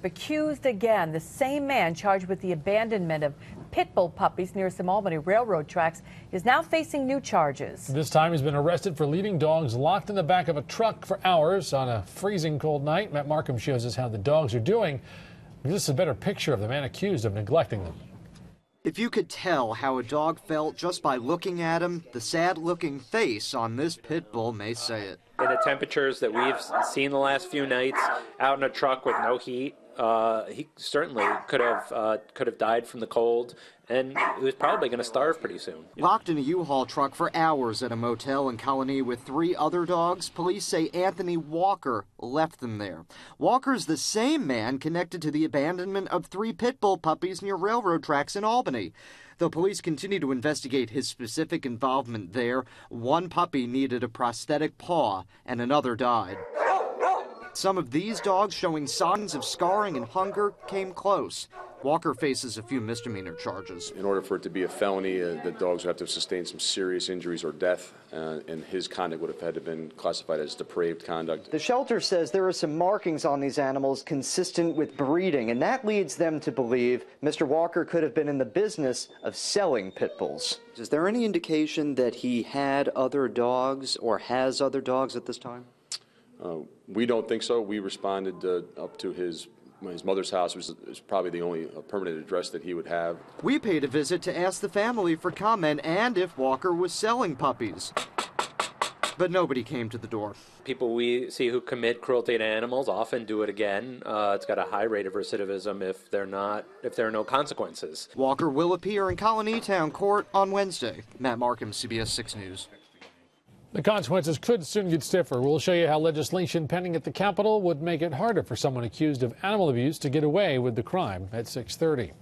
Accused again, the same man charged with the abandonment of pitbull puppies near some Albany railroad tracks is now facing new charges. This time he's been arrested for leaving dogs locked in the back of a truck for hours on a freezing cold night. Matt Markham shows us how the dogs are doing. This is a better picture of the man accused of neglecting them. If you could tell how a dog felt just by looking at him, the sad-looking face on this pit bull may say it. In the temperatures that we've seen the last few nights, out in a truck with no heat, he certainly could have died from the cold, and he was probably going to starve pretty soon. Locked in a U-Haul truck for hours at a motel in Colonie with 3 other dogs, police say Anthony Walker left them there. Walker's the same man connected to the abandonment of 3 pit bull puppies near railroad tracks in Albany. Though police continue to investigate his specific involvement there, 1 puppy needed a prosthetic paw and another died. Some of these dogs showing signs of scarring and hunger came close. Walker faces a few misdemeanor charges. In order for it to be a felony, the dogs would have to sustain some serious injuries or death, and his conduct would have had to have been classified as depraved conduct. The shelter says there are some markings on these animals consistent with breeding, and that leads them to believe Mr. Walker could have been in the business of selling pit bulls. Is there any indication that he had other dogs or has other dogs at this time? We don't think so. We responded up to his mother's house, which is probably the only permanent address that he would have. We paid a visit to ask the family for comment and if Walker was selling puppies. But nobody came to the door. People we see who commit cruelty to animals often do it again. It's got a high rate of recidivism if there are no consequences. Walker will appear in Colonie Town Court on Wednesday. Matt Markham, CBS 6 News. The consequences could soon get stiffer. We'll show you how legislation pending at the Capitol would make it harder for someone accused of animal abuse to get away with the crime at 6:30.